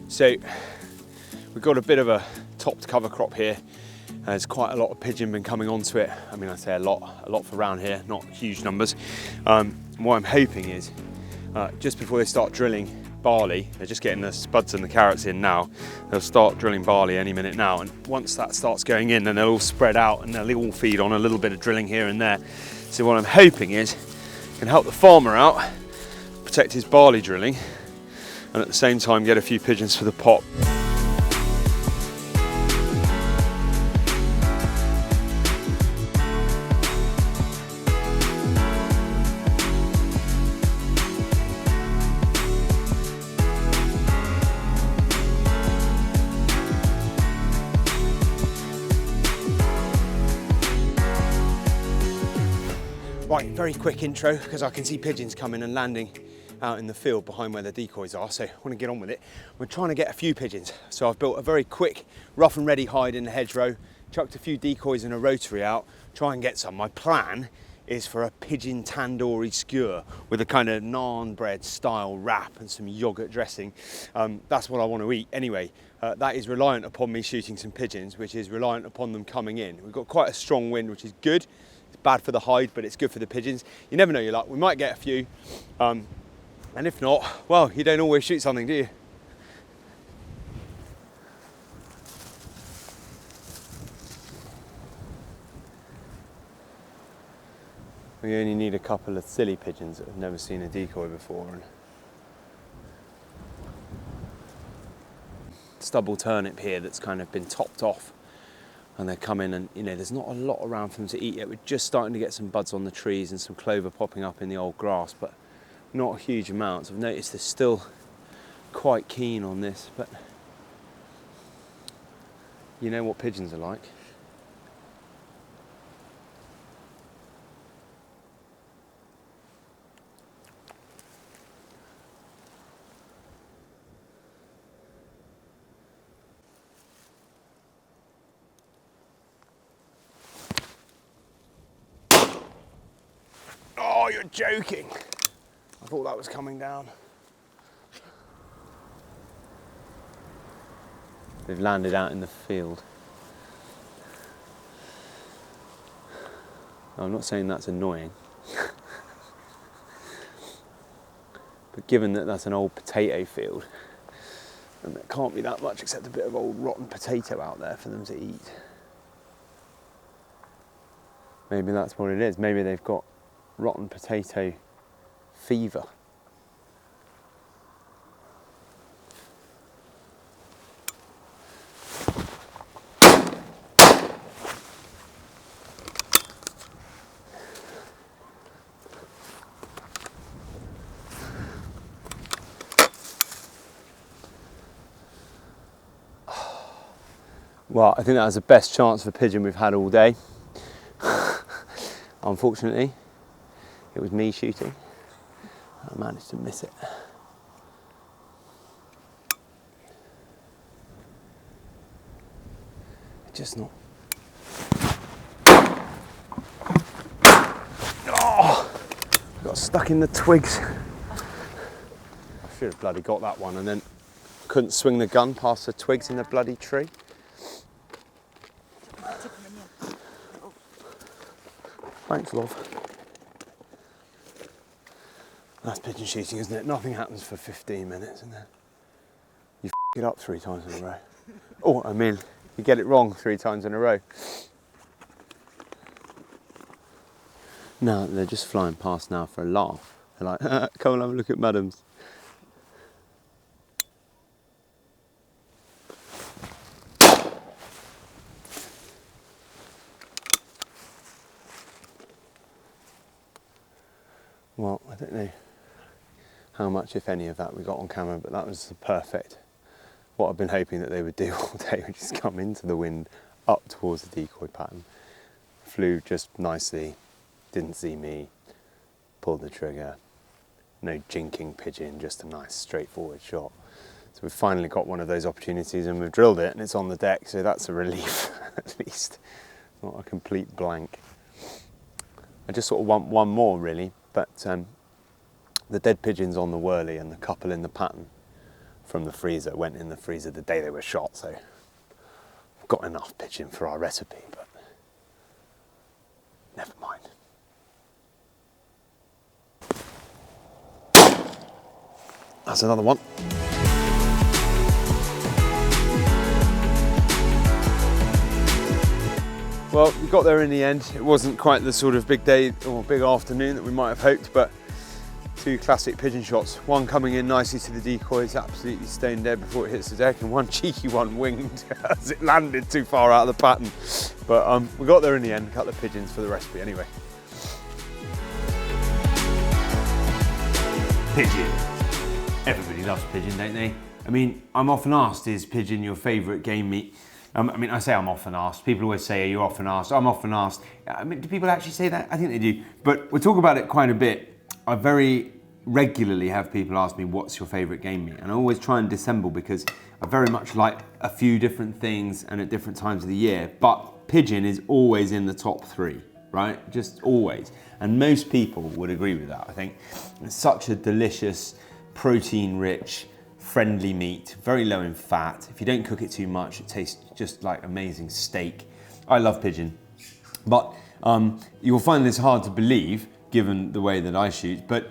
So we've got a bit of a topped cover crop here. There's quite a lot of pigeon been coming onto it. I mean, I say a lot for around here, not huge numbers. What I'm hoping is, just before they start drilling barley, they're just getting the spuds and the carrots in now. They'll start drilling barley any minute now, and once that starts going in, then they'll all spread out and they'll all feed on a little bit of drilling here and there. So what I'm hoping is, can help the farmer out, protect his barley drilling, and at the same time get a few pigeons for the pot. Right, very quick intro because I can see pigeons coming and landing out in the field behind where the decoys are, so I want to get on with it. We're trying to get a few pigeons, so I've built a very quick rough and ready hide in the hedgerow, chucked a few decoys and a rotary out, try and get some. My plan is for a pigeon tandoori skewer with a kind of naan bread style wrap and some yoghurt dressing. That's what I want to eat anyway. That is reliant upon me shooting some pigeons, which is reliant upon them coming in. We've got quite a strong wind, which is good. It's bad for the hide, but it's good for the pigeons. You never know your luck. We might get a few. And if not, well, you don't always shoot something, do you? We only need a couple of silly pigeons that have never seen a decoy before. And stubble turnip here that's kind of been topped off, and they're coming, and you know, there's not a lot around for them to eat yet. We're just starting to get some buds on the trees and some clover popping up in the old grass, but not huge amounts. I've noticed they're still quite keen on this, but you know what pigeons are like. Oh, you're joking. I thought that was coming down. They've landed out in the field. I'm not saying that's annoying, but given that that's an old potato field, and there can't be that much except a bit of old rotten potato out there for them to eat. Maybe that's what it is. Maybe they've got rotten potato fever. Well, I think that was the best chance for pigeon we've had all day. Unfortunately, it was me shooting. I managed to miss it. Just not. Oh! Got stuck in the twigs. I should have bloody got that one, and then couldn't swing the gun past the twigs in the bloody tree. Thanks, love. That's pigeon shooting, isn't it? Nothing happens for 15 minutes and then you f*** it up 3 times in a row. Oh, I mean, you get it wrong 3 times in a row. No, they're just flying past now for a laugh. They're like, come and have a look at madams. Well, I don't know how much, if any, of that we got on camera, but that was perfect. What I've been hoping that they would do all day would just come into the wind up towards the decoy pattern. Flew just nicely, didn't see me, pulled the trigger, no jinking pigeon, just a nice straightforward shot. So we've finally got one of those opportunities and we've drilled it and it's on the deck, so that's a relief at least, not a complete blank. I just sort of want one more really, but the dead pigeons on the whirly and the couple in the pattern from the freezer went in the freezer the day they were shot, so we've got enough pigeon for our recipe, but never mind. That's another one. Well, we got there in the end. It wasn't quite the sort of big day or big afternoon that we might have hoped, but two classic pigeon shots. One coming in nicely to the decoys, absolutely stone dead before it hits the deck, and one cheeky one winged as it landed too far out of the pattern. But we got there in the end, cut the pigeons for the recipe anyway. Pigeon. Everybody loves pigeon, don't they? I mean, I'm often asked, is pigeon your favourite game meat? I mean, I say I'm often asked. People always say, are you often asked? I'm often asked. I mean, do people actually say that? I think they do. But we'll talk about it quite a bit. I very regularly have people ask me, what's your favourite game meat? And I always try and dissemble because I very much like a few different things and at different times of the year. But pigeon is always in the top 3, right? Just always. And most people would agree with that, I think. It's such a delicious, protein-rich, friendly meat, very low in fat. If you don't cook it too much, it tastes just like amazing steak. I love pigeon, but you'll find this hard to believe given the way that I shoot, but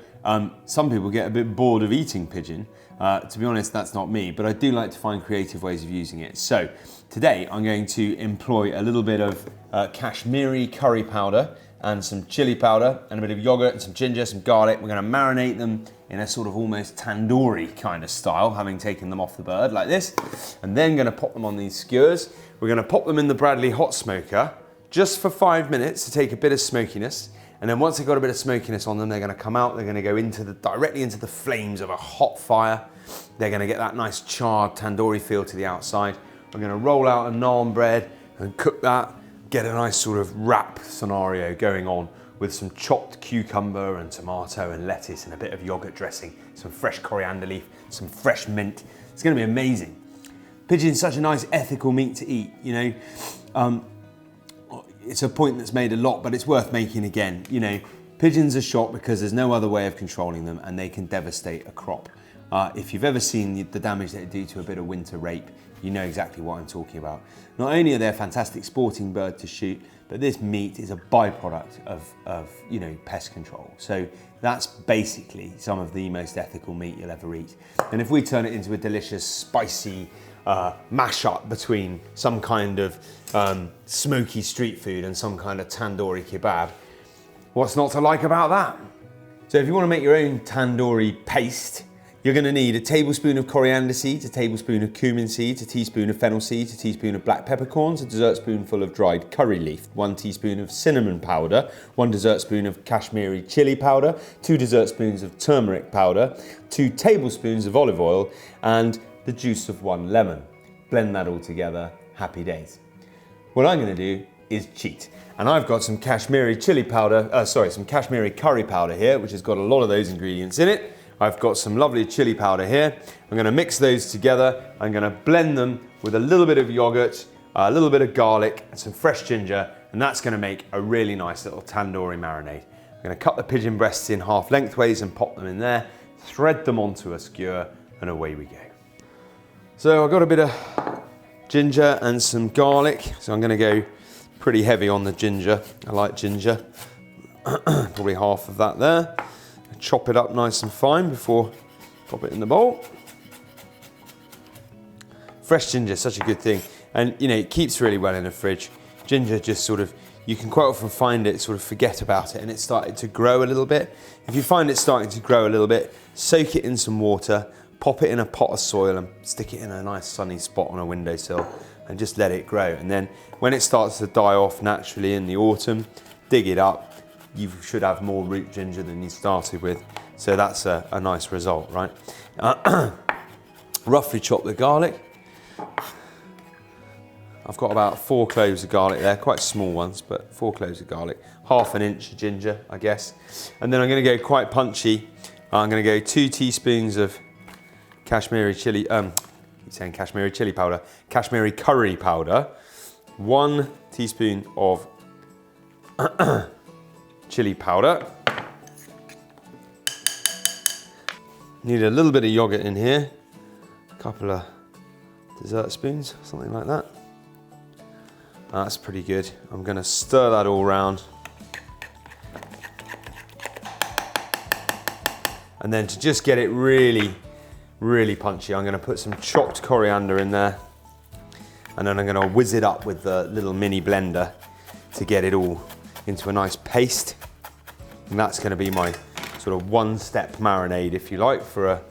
some people get a bit bored of eating pigeon. To be honest, that's not me, but I do like to find creative ways of using it. So today I'm going to employ a little bit of Kashmiri curry powder and some chili powder and a bit of yogurt and some ginger, some garlic. We're going to marinate them in a sort of almost tandoori kind of style, having taken them off the bird like this, and then going to pop them on these skewers. We're going to pop them in the Bradley hot smoker just for 5 minutes to take a bit of smokiness, and then once they've got a bit of smokiness on them, they're going to come out, they're going to go directly into the flames of a hot fire. They're going to get that nice charred tandoori feel to the outside. We're going to roll out a naan bread and cook that, get a nice sort of wrap scenario going on with some chopped cucumber and tomato and lettuce and a bit of yogurt dressing, some fresh coriander leaf, some fresh mint. It's going to be amazing. Pigeon's such a nice ethical meat to eat, you know. It's a point that's made a lot, but it's worth making again. You know, pigeons are shot because there's no other way of controlling them and they can devastate a crop. If you've ever seen the damage that they do to a bit of winter rape, you know exactly what I'm talking about. Not only are they a fantastic sporting bird to shoot, but this meat is a byproduct of you know, pest control. So that's basically some of the most ethical meat you'll ever eat. And if we turn it into a delicious, spicy mashup between some kind of smoky street food and some kind of tandoori kebab, what's not to like about that? So if you want to make your own tandoori paste, you're going to need a tablespoon of coriander seeds, a tablespoon of cumin seeds, a teaspoon of fennel seeds, a teaspoon of black peppercorns, a dessertspoonful of dried curry leaf, 1 teaspoon of cinnamon powder, 1 dessertspoon of Kashmiri chili powder, 2 dessertspoons of turmeric powder, 2 tablespoons of olive oil, and the juice of 1 lemon. Blend that all together, happy days. What I'm going to do is cheat. And I've got some Kashmiri some Kashmiri curry powder here, which has got a lot of those ingredients in it. I've got some lovely chili powder here. I'm going to mix those together. I'm going to blend them with a little bit of yogurt, a little bit of garlic, and some fresh ginger, and that's going to make a really nice little tandoori marinade. I'm going to cut the pigeon breasts in half lengthways and pop them in there, thread them onto a skewer, and away we go. So I've got a bit of ginger and some garlic, so I'm going to go pretty heavy on the ginger. I like ginger. Probably half of that there. Chop it up nice and fine before pop it in the bowl. Fresh ginger, such a good thing. And you know, it keeps really well in the fridge. Ginger just sort of, you can quite often find it, sort of forget about it and it's started to grow a little bit. If you find it starting to grow a little bit, soak it in some water, pop it in a pot of soil and stick it in a nice sunny spot on a windowsill and just let it grow. And then when it starts to die off naturally in the autumn, dig it up, you should have more root ginger than you started with. So that's a nice result, right? Roughly chop the garlic. I've got about 4 cloves of garlic there, quite small ones, but 4 cloves of garlic. Half an inch of ginger, I guess. And then I'm gonna go quite punchy. I'm gonna go 2 teaspoons of Kashmiri chili, saying Kashmiri chili powder, Kashmiri curry powder, 1 teaspoon of chili powder. Need a little bit of yogurt in here, a couple of dessert spoons, something like that. That's pretty good. I'm gonna stir that all around. And then to just get it really, really punchy, I'm gonna put some chopped coriander in there. And then I'm gonna whiz it up with the little mini blender to get it all into a nice paste. And that's gonna be my sort of one-step marinade, if you like, for a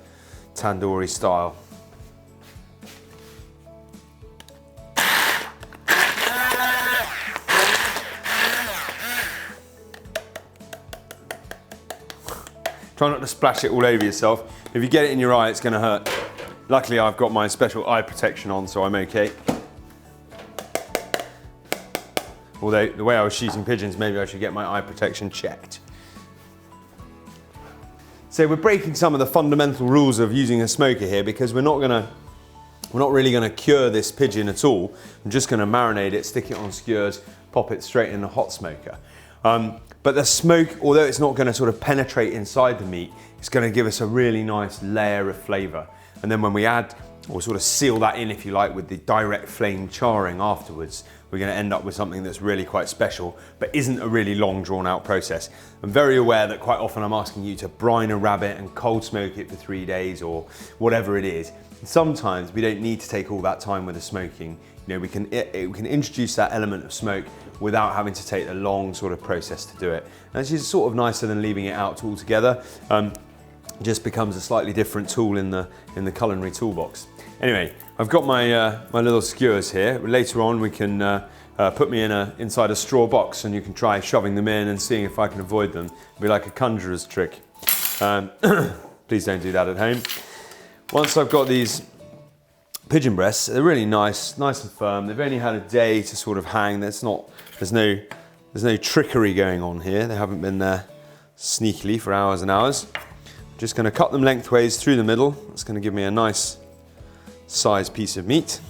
tandoori style. Try not to splash it all over yourself. If you get it in your eye, it's gonna hurt. Luckily, I've got my special eye protection on, so I'm okay. Although, the way I was shooting pigeons, maybe I should get my eye protection checked. So we're breaking some of the fundamental rules of using a smoker here, because we're not really gonna cure this pigeon at all. I'm just gonna marinate it, stick it on skewers, pop it straight in the hot smoker. But the smoke, although it's not gonna sort of penetrate inside the meat, it's gonna give us a really nice layer of flavor. And then when we add, or sort of seal that in, if you like, with the direct flame charring afterwards, we're gonna end up with something that's really quite special, but isn't a really long drawn out process. I'm very aware that quite often I'm asking you to brine a rabbit and cold smoke it for 3 days or whatever it is. And sometimes we don't need to take all that time with the smoking. You know, we can introduce that element of smoke without having to take a long sort of process to do it. And it's just sort of nicer than leaving it out altogether. Just becomes a slightly different tool in the culinary toolbox. Anyway, I've got my my little skewers here. Later on, we can put me inside a straw box, and you can try shoving them in and seeing if I can avoid them. It'll be like a conjurer's trick. Please don't do that at home. Once I've got these pigeon breasts, they're really nice and firm. They've only had a day to sort of hang. There's no trickery going on here. They haven't been there sneakily for hours and hours. I'm just going to cut them lengthways through the middle. It's going to give me a nice sized piece of meat.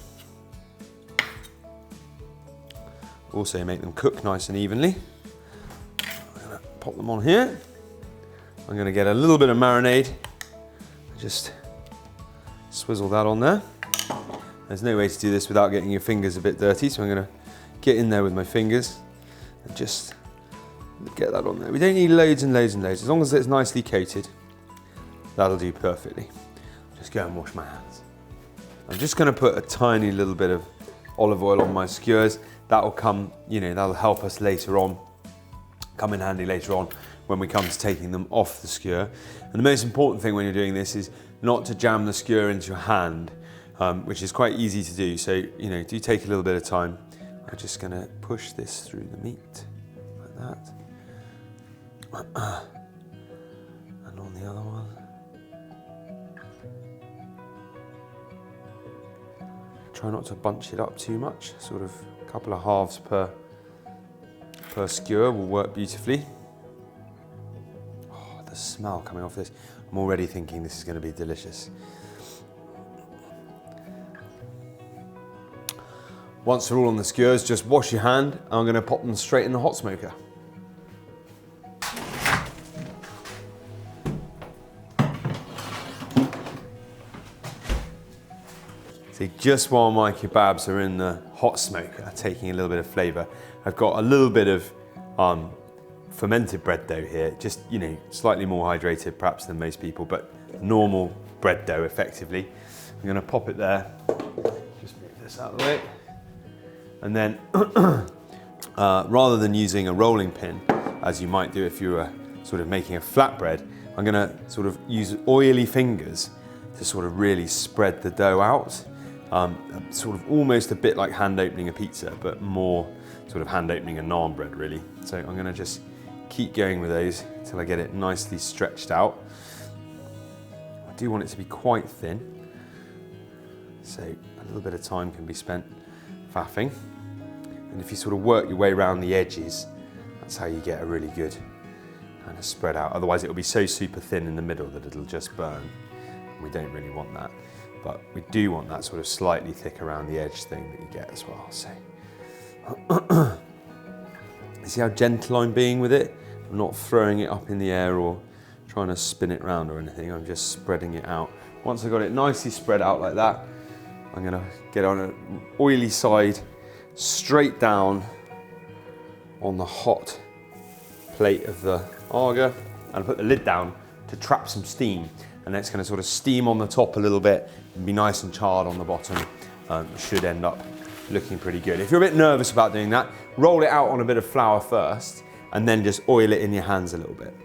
Also make them cook nice and evenly. I'm going to pop them on here. I'm going to get a little bit of marinade. Just swizzle that on there. There's no way to do this without getting your fingers a bit dirty, so I'm going to get in there with my fingers and just get that on there. We don't need loads and loads and loads. As long as it's nicely coated, that'll do perfectly. Just go and wash my hands. I'm just going to put a tiny little bit of olive oil on my skewers. That'll come, you know, that'll help us later on, come in handy later on when we come to taking them off the skewer. And the most important thing when you're doing this is not to jam the skewer into your hand, which is quite easy to do. So, you know, do take a little bit of time. I'm just going to push this through the meat like that. And on the other one. Try not to bunch it up too much. Sort of a couple of halves per skewer will work beautifully. Oh, the smell coming off this. I'm already thinking this is going to be delicious. Once they're all on the skewers, just wash your hand, and I'm going to pop them straight in the hot smoker. See, just while my kebabs are in the hot smoker, taking a little bit of flavour, I've got a little bit of fermented bread dough here, just, you know, slightly more hydrated perhaps than most people, but normal bread dough effectively. I'm going to pop it there, just move this out of the way. And then, rather than using a rolling pin, as you might do if you were sort of making a flatbread, I'm going to sort of use oily fingers to sort of really spread the dough out. Sort of almost a bit like hand opening a pizza, but more sort of hand opening a naan bread really. So I'm going to just keep going with those until I get it nicely stretched out. I do want it to be quite thin, so a little bit of time can be spent faffing. And if you sort of work your way around the edges, that's how you get a really good kind of spread out. Otherwise it'll be so super thin in the middle that it'll just burn. We don't really want that. But we do want that sort of slightly thick around the edge thing that you get as well. So, you see how gentle I'm being with it? I'm not throwing it up in the air or trying to spin it round or anything. I'm just spreading it out. Once I've got it nicely spread out like that, I'm gonna get on an oily side, straight down on the hot plate of the Aga, and put the lid down to trap some steam. And it's going to sort of steam on the top a little bit and be nice and charred on the bottom. It should end up looking pretty good. If you're a bit nervous about doing that, roll it out on a bit of flour first and then just oil it in your hands a little bit.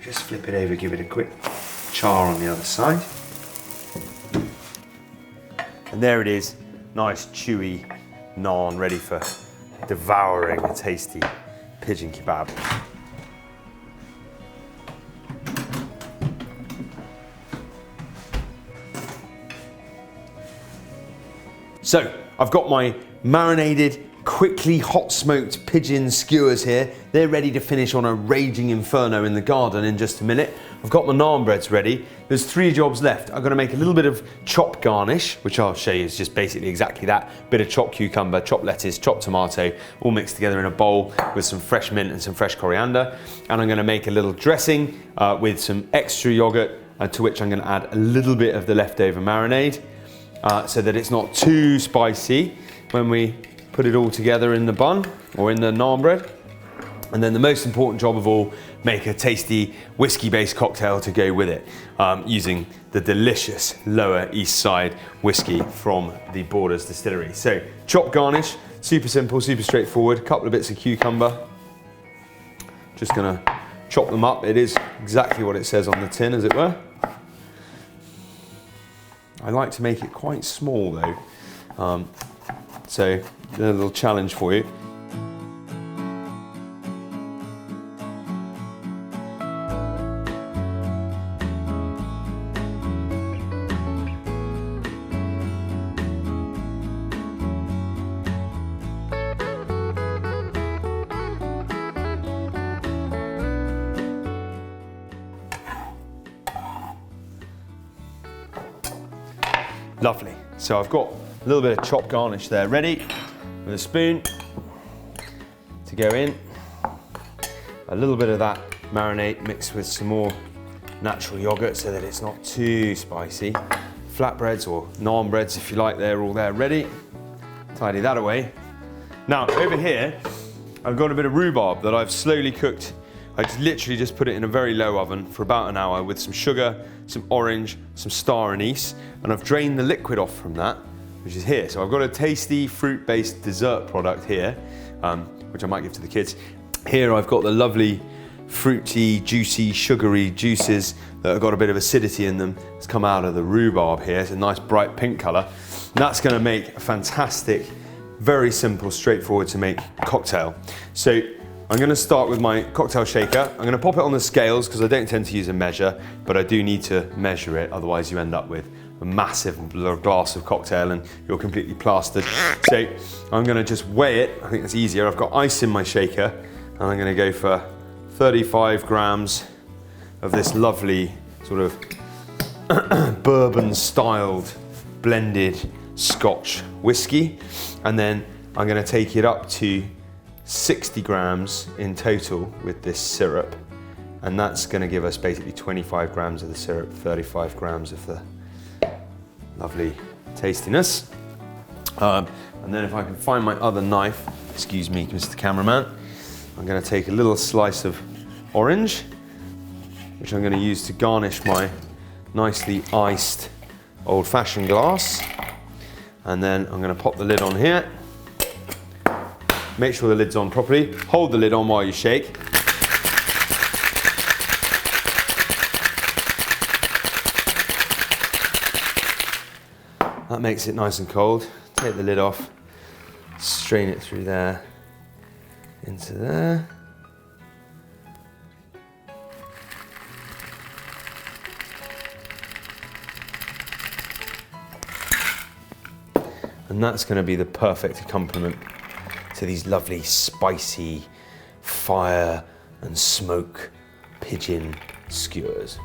Just flip it over, give it a quick char on the other side. And there it is, nice chewy naan ready for devouring a tasty pigeon kebab. So I've got my marinated, quickly hot smoked pigeon skewers here. They're ready to finish on a raging inferno in the garden in just a minute. I've got my naan breads ready. There's 3 jobs left. I'm gonna make a little bit of chopped garnish, which I'll show you is just basically exactly that. Bit of chopped cucumber, chopped lettuce, chopped tomato, all mixed together in a bowl with some fresh mint and some fresh coriander. And I'm gonna make a little dressing with some extra yogurt, to which I'm gonna add a little bit of the leftover marinade, so that it's not too spicy when we put it all together in the bun or in the naan bread. And then the most important job of all, make a tasty whiskey-based cocktail to go with it, using the delicious Lower East Side whiskey from the Borders Distillery. So, chopped garnish, super simple, super straightforward. A couple of bits of cucumber. Just gonna chop them up. It is exactly what it says on the tin, as it were. I like to make it quite small though, so a little challenge for you. Lovely. So I've got a little bit of chopped garnish there ready with a spoon to go in. A little bit of that marinade mixed with some more natural yogurt so that it's not too spicy. Flatbreads or naan breads, if you like, they're all there ready. Tidy that away. Now over here, I've got a bit of rhubarb that I've slowly cooked. I literally just put it in a very low oven for about an hour with some sugar, some orange, some star anise, and I've drained the liquid off from that, which is here. So I've got a tasty fruit-based dessert product here, which I might give to the kids. Here I've got the lovely fruity, juicy, sugary juices that have got a bit of acidity in them. It's come out of the rhubarb here. It's a nice bright pink color. That's gonna make a fantastic, very simple, straightforward to make cocktail. So I'm gonna start with my cocktail shaker. I'm gonna pop it on the scales because I don't tend to use a measure, but I do need to measure it, otherwise you end up with a massive glass of cocktail and you're completely plastered. So I'm gonna just weigh it. I think that's easier. I've got ice in my shaker and I'm gonna go for 35 grams of this lovely sort of bourbon-styled blended Scotch whiskey. And then I'm gonna take it up to 60 grams in total with this syrup, and that's going to give us basically 25 grams of the syrup, 35 grams of the lovely tastiness. And then if I can find my other knife, excuse me Mr. Cameraman, I'm going to take a little slice of orange, which I'm going to use to garnish my nicely iced old-fashioned glass, and then I'm going to pop the lid on here. Make sure the lid's on properly. Hold the lid on while you shake. That makes it nice and cold. Take the lid off, strain it through there, into there. And that's going to be the perfect accompaniment to these lovely spicy fire and smoke pigeon skewers.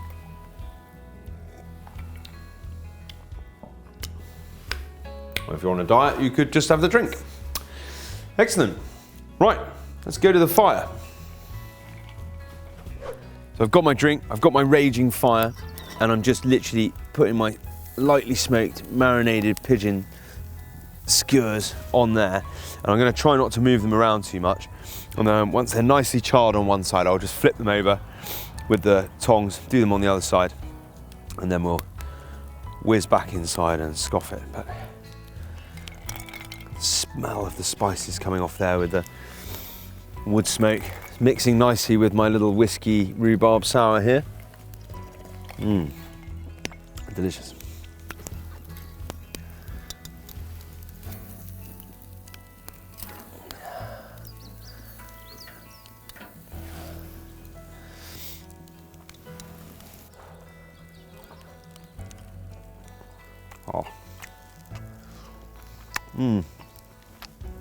Or if you're on a diet, you could just have the drink. Excellent. Right, let's go to the fire. So I've got my drink, I've got my raging fire, and I'm just literally putting my lightly smoked, marinated pigeon skewers on there. And I'm gonna try not to move them around too much. And then once they're nicely charred on one side, I'll just flip them over with the tongs, do them on the other side, and then we'll whiz back inside and scoff it. But the smell of the spices coming off there with the wood smoke, mixing nicely with my little whiskey rhubarb sour here. Delicious.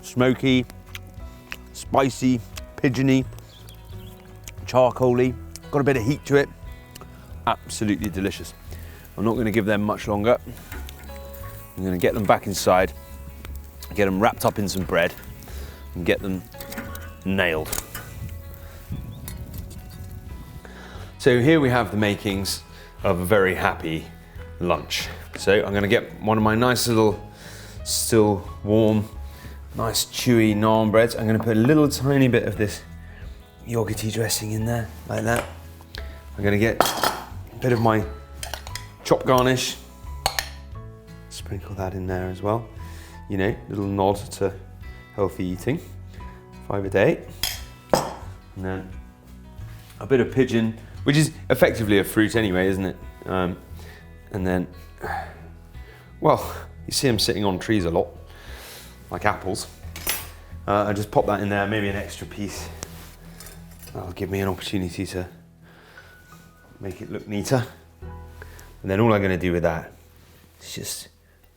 Smoky, spicy, pigeony, charcoaly, got a bit of heat to it. Absolutely delicious. I'm not going to give them much longer. I'm going to get them back inside, get them wrapped up in some bread, and get them nailed. So here we have the makings of a very happy lunch. So I'm going to get one of my nice little, still warm, nice chewy naan breads. I'm going to put a little tiny bit of this yoghurty dressing in there, like that. I'm going to get a bit of my chopped garnish, sprinkle that in there as well. You know, little nod to healthy eating, 5 a day. And then a bit of pigeon, which is effectively a fruit anyway, isn't it? And then, well, you see them sitting on trees a lot, like apples. I just pop that in there, maybe an extra piece. That'll give me an opportunity to make it look neater. And then all I'm gonna do with that is just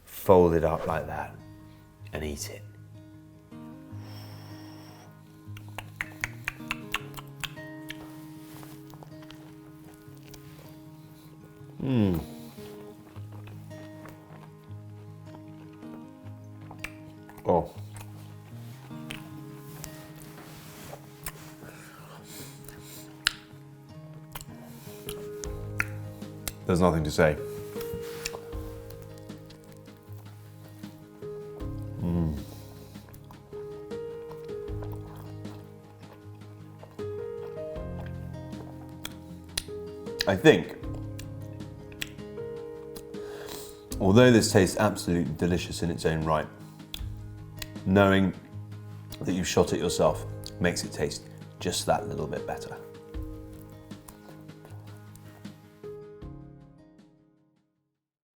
fold it up like that and eat it. Oh. There's nothing to say. I think, although this tastes absolutely delicious in its own right, knowing that you've shot it yourself makes it taste just that little bit better.